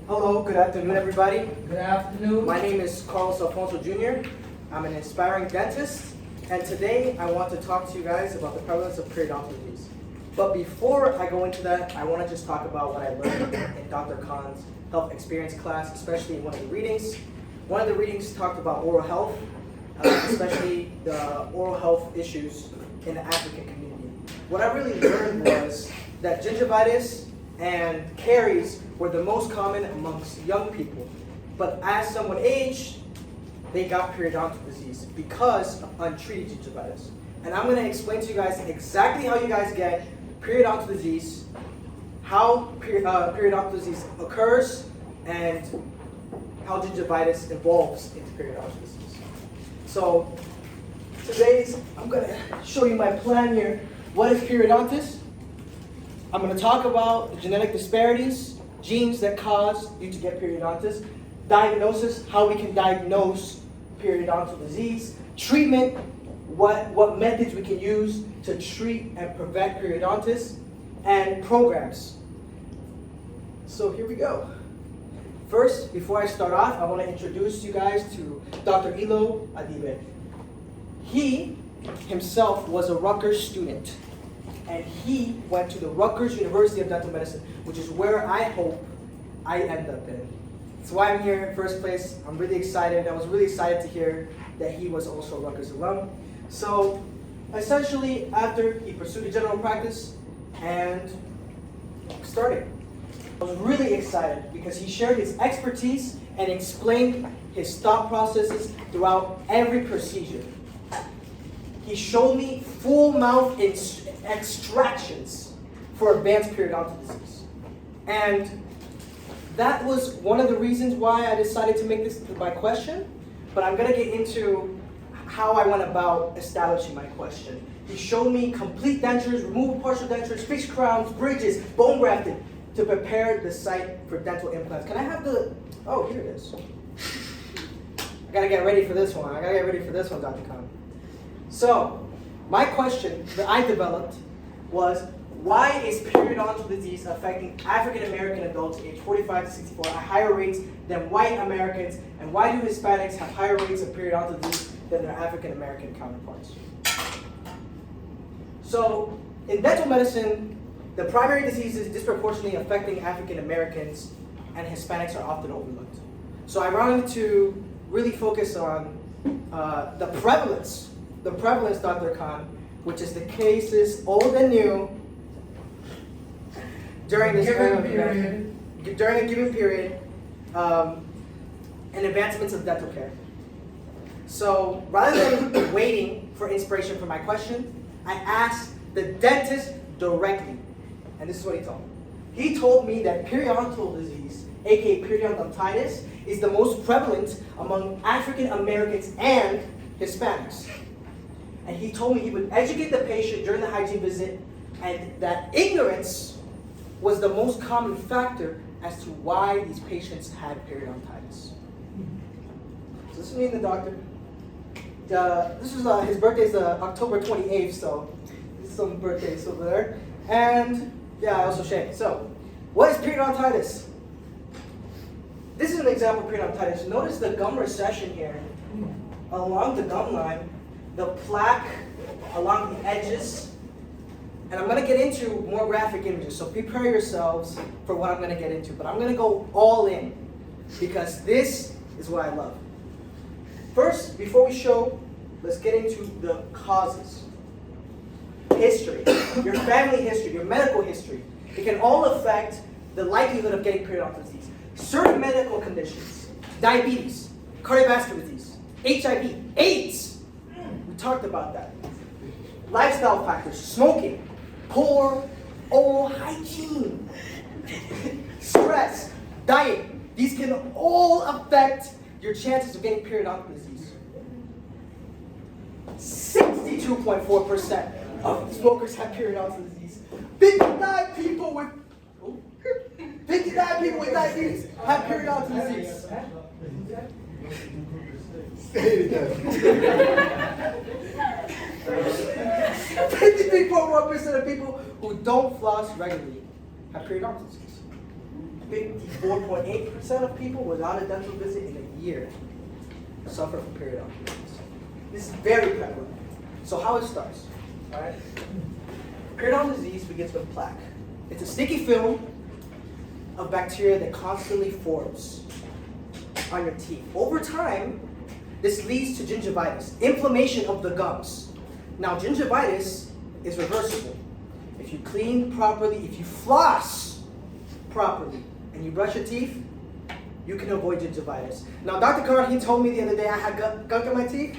Hello, good afternoon, everybody. Good afternoon. My name is Alfonso Jr. I'm an aspiring dentist, and today I want to talk to you guys about the prevalence of periodontal disease. But before I go into that, I want to just talk about what I learned in Dr. Khan's health experience class, especially in one of the readings. One of the readings talked about oral health, especially the oral health issues in the African community. What I really learned was that gingivitis and caries were the most common amongst young people. But as someone aged, they got periodontal disease because of untreated gingivitis. And I'm going to explain to you guys exactly how you guys get periodontal disease, how periodontal disease occurs, and how gingivitis evolves into periodontal disease. So I'm going to show you my plan here. What is periodontitis? I'm going to talk about genetic disparities, genes that cause you to get periodontitis, diagnosis, how we can diagnose periodontal disease, treatment, what methods we can use to treat and prevent periodontitis, and programs. So here we go. First, before I start off, I want to introduce you guys to Dr. Ilo Adibe. He himself was a Rutgers student, and he went to the Rutgers University of Dental Medicine, which is where I hope I end up in. That's why I'm here in first place. I'm really excited. I was really excited to hear that he was also a Rutgers alum. So essentially, after he pursued a general practice and started, I was really excited because he shared his expertise and explained his thought processes throughout every procedure. He showed me full mouth extractions for advanced periodontal disease. And that was one of the reasons why I decided to make this my question, but I'm going to get into how I went about establishing my question. He showed me complete dentures, removal partial dentures, fixed crowns, bridges, bone grafted to prepare the site for dental implants. Can I have oh, here it is. I got to get ready for this one. Dr. Khan. So, my question that I developed was, why is periodontal disease affecting African American adults aged 45 to 64 at higher rates than white Americans, and why do Hispanics have higher rates of periodontal disease than their African American counterparts? So, in dental medicine, the primary diseases disproportionately affecting African Americans and Hispanics are often overlooked. So I wanted to really focus on the prevalence, Dr. Khan, which is the cases old and new during this during a given period, and advancements of dental care. So rather than waiting for inspiration for my question, I asked the dentist directly, and this is what he told me. He told me that periodontal disease, aka periodontitis, is the most prevalent among African Americans and Hispanics. And he told me he would educate the patient during the hygiene visit, and that ignorance was the most common factor as to why these patients had periodontitis. So this is me and the doctor. His birthday is October 28th, so this is some birthdays over there. And yeah, I also shave. So, what is periodontitis? This is an example of periodontitis. Notice the gum recession here. Along the gum line, the plaque along the edges. And I'm going to get into more graphic images, so prepare yourselves for what I'm going to get into. But I'm going to go all in, because this is what I love. First, before we show, let's get into the causes. History, your family history, your medical history. It can all affect the likelihood of getting periodontal disease. Certain medical conditions, diabetes, cardiovascular disease, HIV, AIDS. We talked about that. Lifestyle factors, smoking, poor oral hygiene, stress, diet. These can all affect your chances of getting periodontal disease. 62.4% of smokers have periodontal disease. 59 people with diabetes have periodontal disease. 53.1% of people who don't floss regularly have periodontal disease. 54.8% of people without a dental visit in a year suffer from periodontal disease. This is very prevalent. So how it starts, all right? Periodontal disease begins with plaque. It's a sticky film of bacteria that constantly forms on your teeth. Over time, this leads to gingivitis, inflammation of the gums. Now, gingivitis is reversible. If you clean properly, if you floss properly, and you brush your teeth, you can avoid gingivitis. Now, Dr. Carr, he told me the other day I had gunk in my teeth.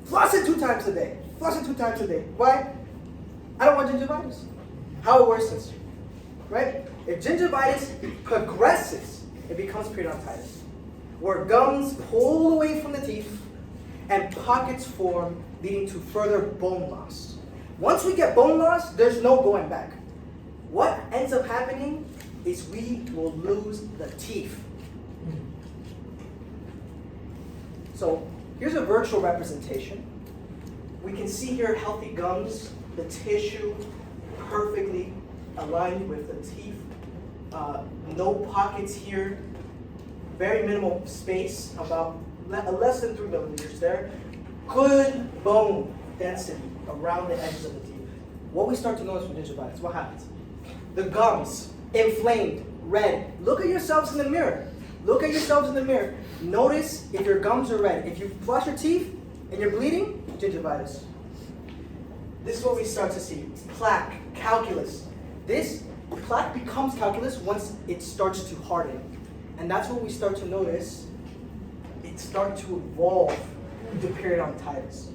Floss it 2 times a day. Floss it 2 times a day. Why? I don't want gingivitis. How it worsens, right? If gingivitis progresses, it becomes periodontitis, where gums pull away from the teeth and pockets form, leading to further bone loss. Once we get bone loss, there's no going back. What ends up happening is we will lose the teeth. So here's a virtual representation. We can see here healthy gums, the tissue perfectly aligned with the teeth. No pockets here. Very minimal space, about less than 3 millimeters there. Good bone density around the edges of the teeth. What we start to notice with gingivitis, what happens? The gums, inflamed, red. Look at yourselves in the mirror. Look at yourselves in the mirror. Notice if your gums are red. If you flush your teeth and you're bleeding, gingivitis. This is what we start to see. Plaque, calculus. This plaque becomes calculus once it starts to harden. And that's what we start to notice. It starts to evolve into periodontitis.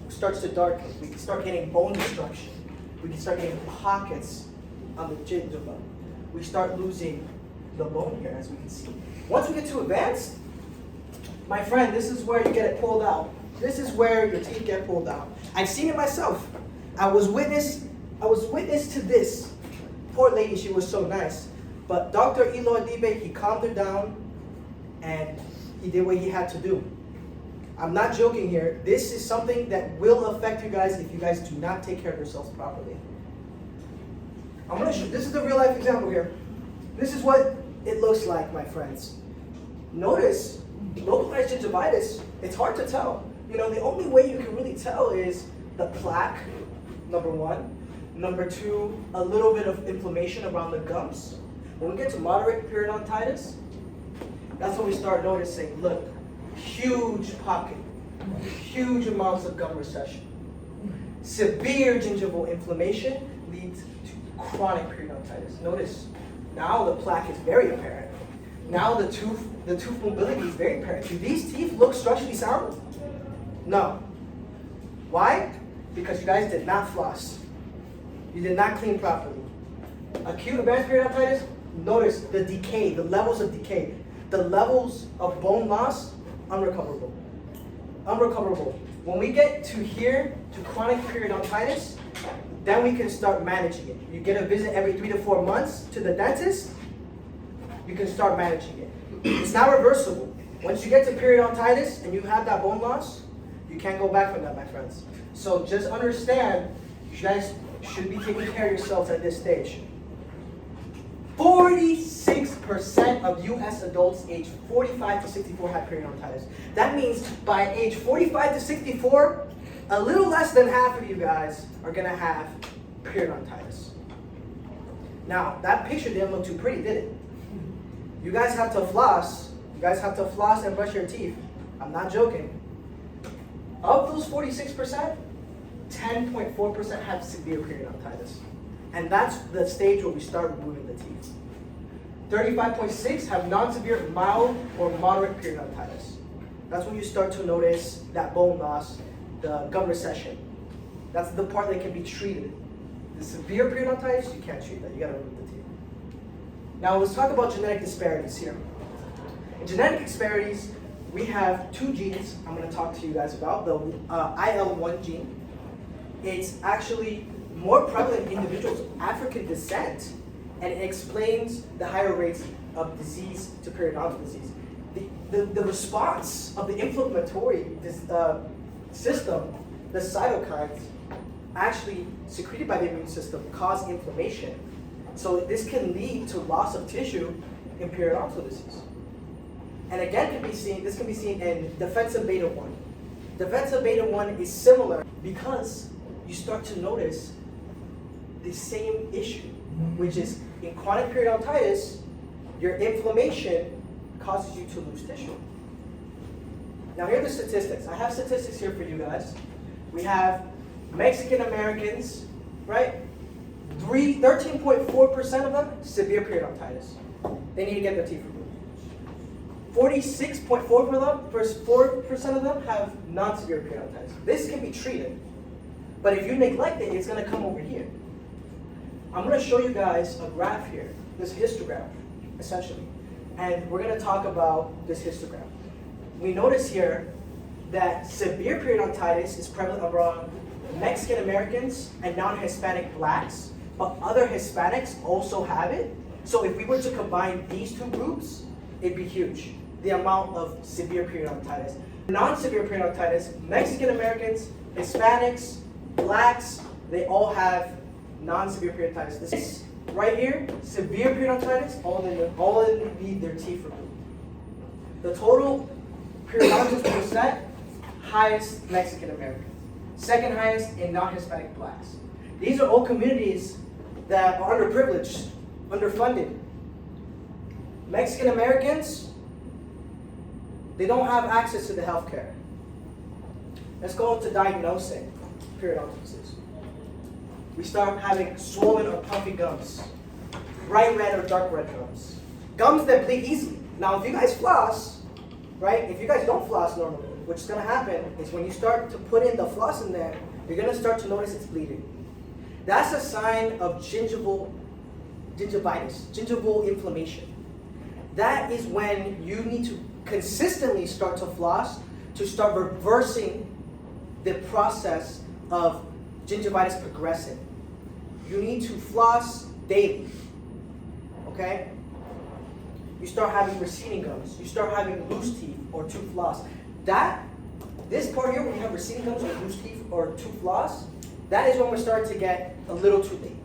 It starts to darken. We can start getting bone destruction. We can start getting pockets on the gingiva. We start losing the bone here, as we can see. Once we get too advanced, my friend, this is where you get it pulled out. This is where your teeth get pulled out. I've seen it myself. I was witness to this. Poor lady, she was so nice. But Dr. Elo Adibe, he calmed her down and he did what he had to do. I'm not joking here. This is something that will affect you guys if you guys do not take care of yourselves properly. I'm gonna show, this is the real life example here. This is what it looks like, my friends. Notice, localized gingivitis, it's hard to tell. You know, the only way you can really tell is the plaque, number 1. Number 2, a little bit of inflammation around the gums. When we get to moderate periodontitis, that's when we start noticing, look, huge pocket, huge amounts of gum recession. Severe gingival inflammation leads to chronic periodontitis. Notice, now the plaque is very apparent. Now the tooth mobility is very apparent. Do these teeth look structurally sound? No. Why? Because you guys did not floss. You did not clean properly. Acute advanced periodontitis, notice the decay, the levels of decay. The levels of bone loss, unrecoverable. Unrecoverable. When we get to here, to chronic periodontitis, then we can start managing it. You get a visit every 3 to 4 months to the dentist, you can start managing it. It's not reversible. Once you get to periodontitis and you have that bone loss, you can't go back from that, my friends. So just understand, you guys should be taking care of yourselves at this stage. 46% of US adults aged 45 to 64 have periodontitis. That means by age 45 to 64, a little less than half of you guys are gonna have periodontitis. Now, that picture didn't look too pretty, did it? You guys have to floss. You guys have to floss and brush your teeth. I'm not joking. Of those 46%, 10.4% have severe periodontitis. And that's the stage where we start removing the teeth. 35.6 have non-severe, mild, or moderate periodontitis. That's when you start to notice that bone loss, the gum recession. That's the part that can be treated. The severe periodontitis, you can't treat that. You gotta remove the teeth. Now let's talk about genetic disparities here. In genetic disparities, we have 2 genes I'm gonna talk to you guys about. The IL-1 gene. It's actually more prevalent in individuals of African descent, and it explains the higher rates of disease to periodontal disease. The response of the inflammatory system, the cytokines, actually secreted by the immune system, cause inflammation. So this can lead to loss of tissue in periodontal disease. And again, this can be seen in defensive beta 1. Defensive beta 1 is similar because you start to notice the same issue, which is in chronic periodontitis, your inflammation causes you to lose tissue. Now here are the statistics. I have statistics here for you guys. We have Mexican Americans, right? 13.4% of them, severe periodontitis. They need to get their teeth removed. 46.4% of them have non-severe periodontitis. This can be treated, but if you neglect it, it's going to come over here. I'm going to show you guys a graph here, this histogram, essentially. And we're going to talk about this histogram. We notice here that severe periodontitis is prevalent around Mexican Americans and non-Hispanic blacks, but other Hispanics also have it. So if we were to combine these two groups, it'd be huge, the amount of severe periodontitis. Non-severe periodontitis, Mexican Americans, Hispanics, blacks, they all have non-severe periodontitis. This right here, severe periodontitis, all they need their teeth removed. The total periodontist percent, highest Mexican American, second highest in non-Hispanic blacks. These are all communities that are underprivileged, underfunded. Mexican Americans, they don't have access to the healthcare. Let's go into diagnosing periodontal disease. We start having swollen or puffy gums, bright red or dark red gums, gums that bleed easily. Now, if you guys floss, right? If you guys don't floss normally, what's going to happen is when you start to put in the floss in there, you're going to start to notice it's bleeding. That's a sign of gingival inflammation. That is when you need to consistently start to floss to start reversing the process of gingivitis progressing. You need to floss daily, okay? You start having receding gums. You start having loose teeth or tooth loss. This part here, when you have receding gums or loose teeth or tooth loss, that is when we're starting to get a little too late.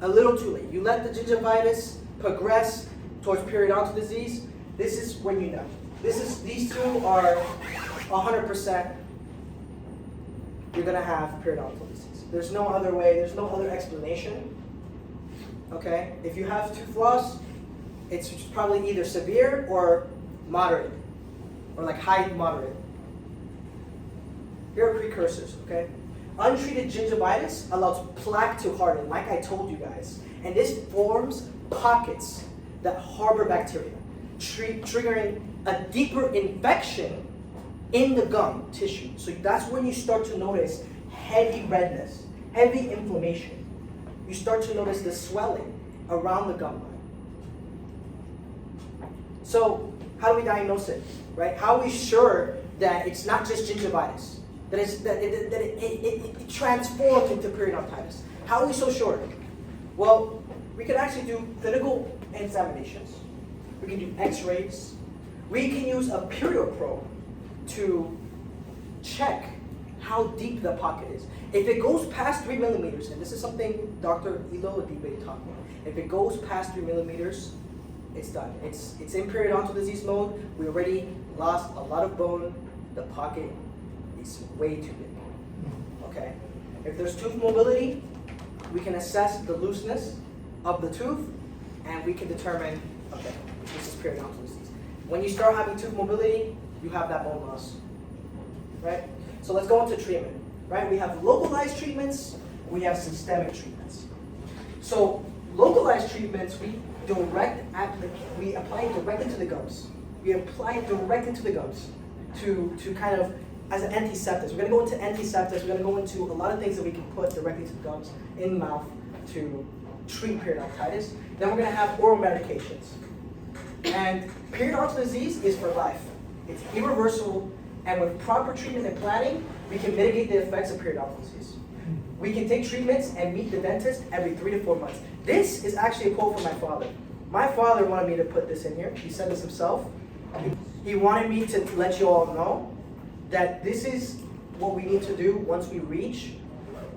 A little too late. You let the gingivitis progress towards periodontal disease, this is when you know. These two are 100%, you're gonna have periodontal disease. There's no other way, there's no other explanation, okay? If you have tooth loss, it's probably either severe or moderate, or like high moderate. Here are precursors, okay? Untreated gingivitis allows plaque to harden, like I told you guys. And this forms pockets that harbor bacteria, triggering a deeper infection in the gum tissue. So that's when you start to notice heavy redness, heavy inflammation. You start to notice the swelling around the gum line. So how do we diagnose it, right? How are we sure that it's not just gingivitis, that it transformed into periodontitis? How are we so sure? Well, we can actually do clinical examinations. We can do x-rays. We can use a period probe to check how deep the pocket is. If it goes past 3 millimeters, and this is something Dr. Elo Adibe taught me, if it goes past 3 millimeters, it's done. It's in periodontal disease mode. We already lost a lot of bone. The pocket is way too big. Okay? If there's tooth mobility, we can assess the looseness of the tooth, and we can determine, okay, this is periodontal disease. When you start having tooth mobility, you have that bone loss, right? So let's go into treatment, right? We have localized treatments, we have systemic treatments. So localized treatments, we apply it directly to the gums. We apply it directly to the gums to kind of, as an antiseptic. We're gonna go into antiseptics, we're gonna go into a lot of things that we can put directly to the gums in the mouth to treat periodontitis. Then we're gonna have oral medications. And periodontal disease is for life. It's irreversible, and with proper treatment and planning, we can mitigate the effects of periodontal disease. We can take treatments and meet the dentist every 3 to 4 months. This is actually a quote from my father. My father wanted me to put this in here. He said this himself. He wanted me to let you all know that this is what we need to do once we reach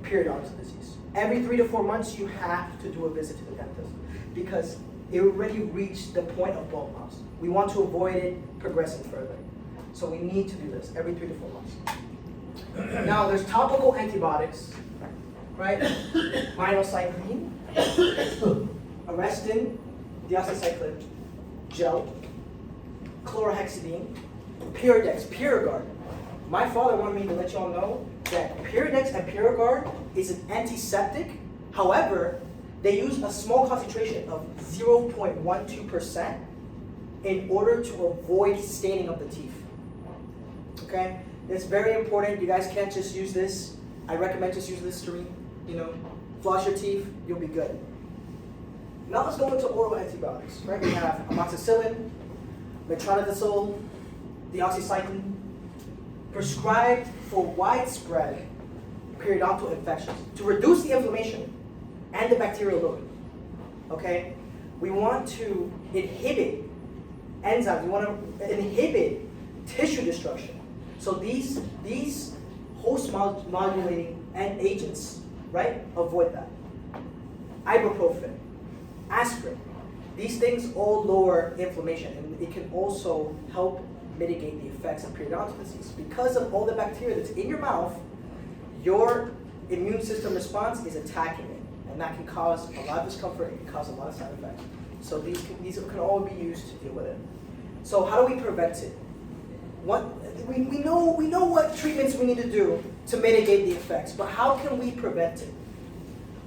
periodontal disease. Every 3 to 4 months, you have to do a visit to the dentist, because it already reached the point of bone loss. We want to avoid it progressing further. So we need to do this every 3 to 4 months. Now there's topical antibiotics, right? Minocycline, Arrestin, deoxycycline gel, chlorhexidine, Peridex, Purigard. My father wanted me to let y'all know that Peridex and Purigard is an antiseptic. However, they use a small concentration of 0.12% in order to avoid staining of the teeth. Okay? It's very important. You guys can't just use this. I recommend just use Listerine. Floss your teeth, you'll be good. Now let's go into oral antibiotics. Right? We have amoxicillin, metronidazole, deoxycycline, prescribed for widespread periodontal infections to reduce the inflammation and the bacterial load. Okay? We want to inhibit enzymes. We want to inhibit tissue destruction. So these host modulating agents, right? Avoid that. Ibuprofen, aspirin. These things all lower inflammation, and it can also help mitigate the effects of periodontal disease. Because of all the bacteria that's in your mouth, your immune system response is attacking it, and that can cause a lot of discomfort. It can cause a lot of side effects. So these can all be used to deal with it. So how do we prevent it? We know what treatments we need to do to mitigate the effects, but how can we prevent it?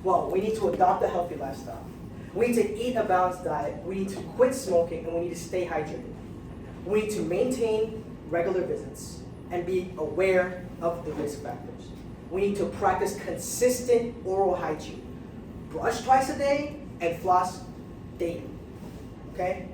Well, we need to adopt a healthy lifestyle. We need to eat a balanced diet. We need to quit smoking, and we need to stay hydrated. We need to maintain regular visits and be aware of the risk factors. We need to practice consistent oral hygiene. Brush twice a day and floss daily. Okay?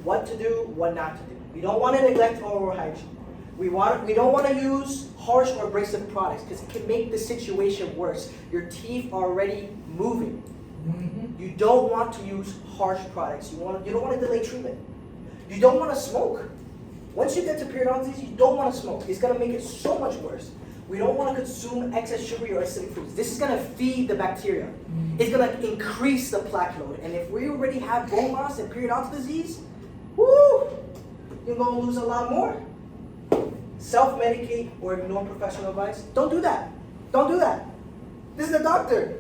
What to do, what not to do. We don't want to neglect oral hygiene. We don't want to use harsh or abrasive products because it can make the situation worse. Your teeth are already moving. Mm-hmm. You don't want to use harsh products. You don't want to delay treatment. You don't want to smoke. Once you get to periodontal disease, you don't want to smoke. It's going to make it so much worse. We don't want to consume excess sugary or acidic foods. This is going to feed the bacteria. Mm-hmm. It's going to increase the plaque load. And if we already have bone loss and periodontal disease, woo, you're going to lose a lot more. Self-medicate or ignore professional advice. Don't do that. Don't do that. This is a doctor,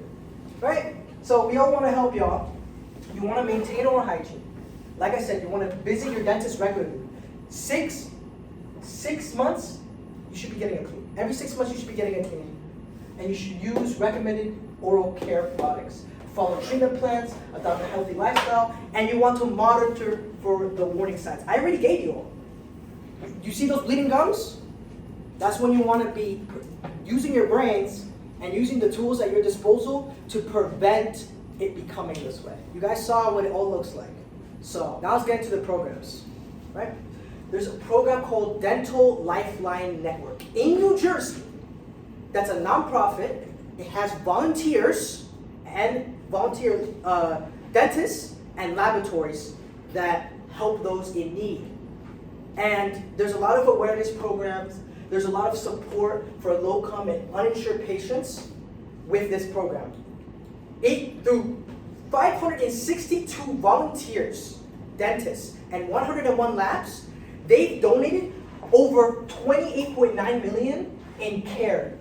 right? So we all want to help y'all. You want to maintain oral hygiene. Like I said, you want to visit your dentist regularly. 6 months, you should be getting a clean. Every 6 months, you should be getting a cleaning. And you should use recommended oral care products. Follow treatment plans, adopt a healthy lifestyle, and you want to monitor for the warning signs. I already gave you all. You see those bleeding gums? That's when you want to be using your brains and using the tools at your disposal to prevent it becoming this way. You guys saw what it all looks like. So now let's get into the programs, right? There's a program called Dental Lifeline Network in New Jersey. That's a nonprofit. It has volunteers and volunteer dentists and laboratories that help those in need. And there's a lot of awareness programs. There's a lot of support for low-income and uninsured patients with this program. Through 562 volunteers, dentists, and 101 labs, they've donated over $28.9 million in care.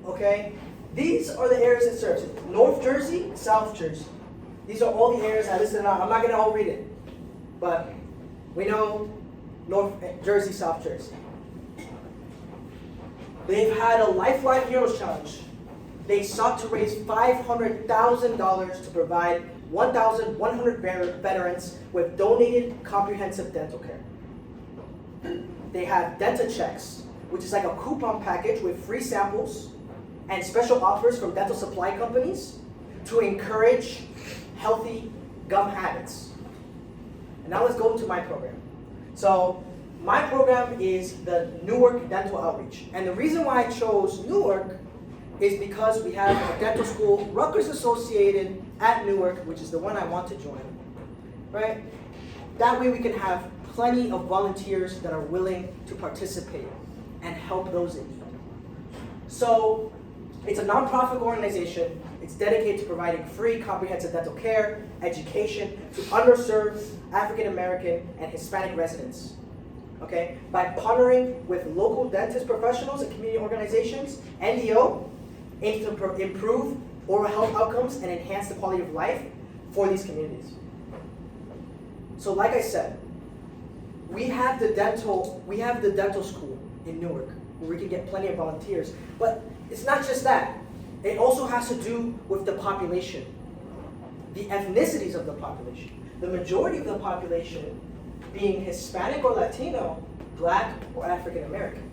Okay? These are the areas it serves. North Jersey, South Jersey. These are all the areas I listed out. I'm not going to all read it. But we know North Jersey, South Jersey. They've had a Lifeline Heroes Challenge. They sought to raise $500,000 to provide 1,100 veterans with donated comprehensive dental care. They have DentaChecks, which is like a coupon package with free samples and special offers from dental supply companies to encourage healthy gum habits. And now let's go into my program. So my program is the Newark Dental Outreach. And the reason why I chose Newark is because we have a dental school, Rutgers Associated at Newark, which is the one I want to join, right? That way we can have plenty of volunteers that are willing to participate and help those in need. So it's a nonprofit organization It's dedicated to providing free, comprehensive dental care, education to underserved African American and Hispanic residents. Okay? By partnering with local dentist professionals and community organizations, NDO aims to improve oral health outcomes and enhance the quality of life for these communities. So like I said, we have the dental school in Newark where we can get plenty of volunteers. But it's not just that. It also has to do with the population, the ethnicities of the population. The majority of the population being Hispanic or Latino, Black or African American.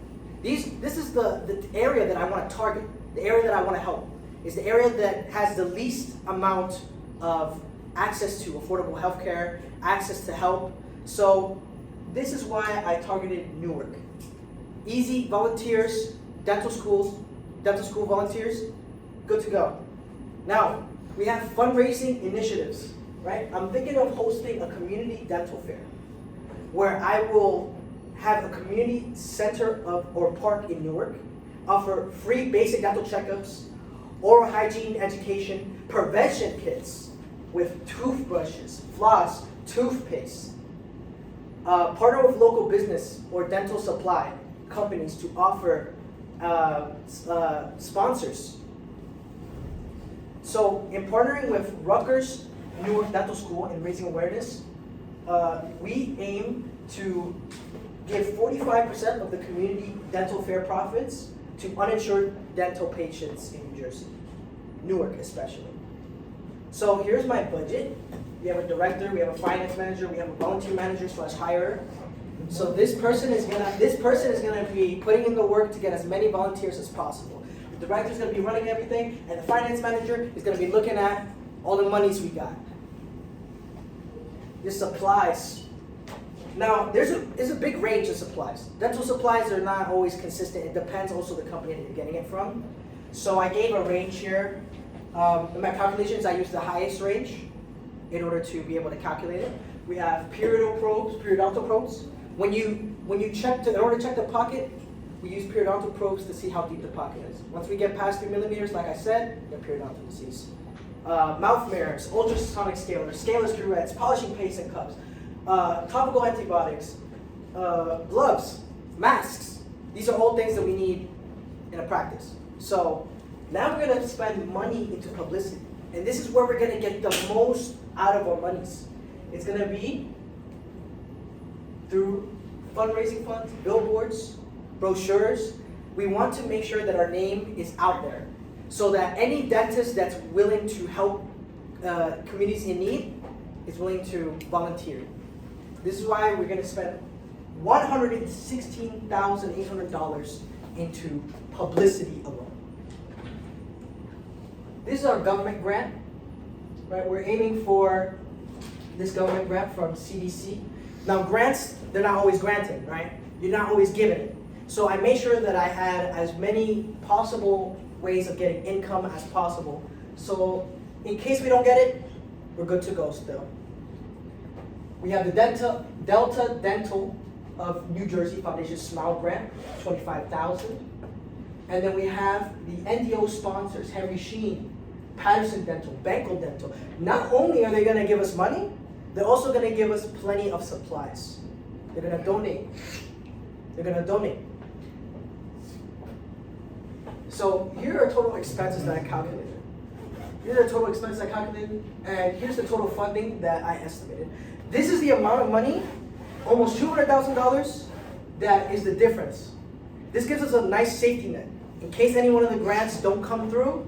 This is the area that I want to target, the area that I want to help. Is the area that has the least amount of access to affordable healthcare, access to help. So this is why I targeted Newark. Easy volunteers, dental school volunteers, good to go. Now, we have fundraising initiatives, right? I'm thinking of hosting a community dental fair where I will have a community center or park in Newark, offer free basic dental checkups, oral hygiene education, prevention kits with toothbrushes, floss, toothpaste. Partner with local business or dental supply companies to offer sponsors. So in partnering with Rutgers Newark Dental School and raising awareness, we aim to give 45% of the community dental fair profits to uninsured dental patients in New Jersey, Newark especially. So here's my budget. We have a director, we have a finance manager, we have a volunteer manager / hirer. So this person is gonna be putting in the work to get as many volunteers as possible. The director is gonna be running everything, and the finance manager is gonna be looking at all the monies we got. The supplies. Now, there's a big range of supplies. Dental supplies are not always consistent. It depends also the company that you're getting it from. So I gave a range here. In my calculations, I used the highest range in order to be able to calculate it. We have periodontal probes. When you check in order to check the pocket, we use periodontal probes to see how deep the pocket is. Once we get past 3 millimeters, like I said, we have periodontal disease. Mouth mirrors, ultrasonic scalers, curettes, polishing paste and cups, topical antibiotics, gloves, masks. These are all things that we need in a practice. So now we're gonna spend money into publicity. And this is where we're gonna get the most out of our monies. It's gonna be through fundraising funds, billboards, brochures. We want to make sure that our name is out there so that any dentist that's willing to help communities in need is willing to volunteer. This is why we're gonna spend $116,800 into publicity alone. This is our government grant, right? We're aiming for this government grant from CDC. Now grants, they're not always granted, right? You're not always given it. So I made sure that I had as many possible ways of getting income as possible. So in case we don't get it, we're good to go still. We have the Delta Dental of New Jersey Foundation Smile Grant, $25,000. And then we have the NDO sponsors, Henry Sheen, Patterson Dental, Benkel Dental. Not only are they gonna give us money, they're also gonna give us plenty of supplies. They're gonna donate. So here are total expenses that I calculated. And here's the total funding that I estimated. This is the amount of money, almost $200,000, that is the difference. This gives us a nice safety net. In case any one of the grants don't come through,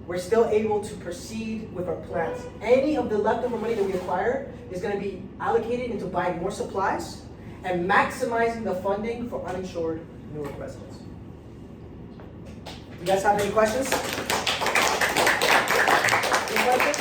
we're still able to proceed with our plans. Any of the leftover money that we acquire is going to be allocated into buying more supplies and maximizing the funding for uninsured Newark residents. You guys have any questions? Any questions?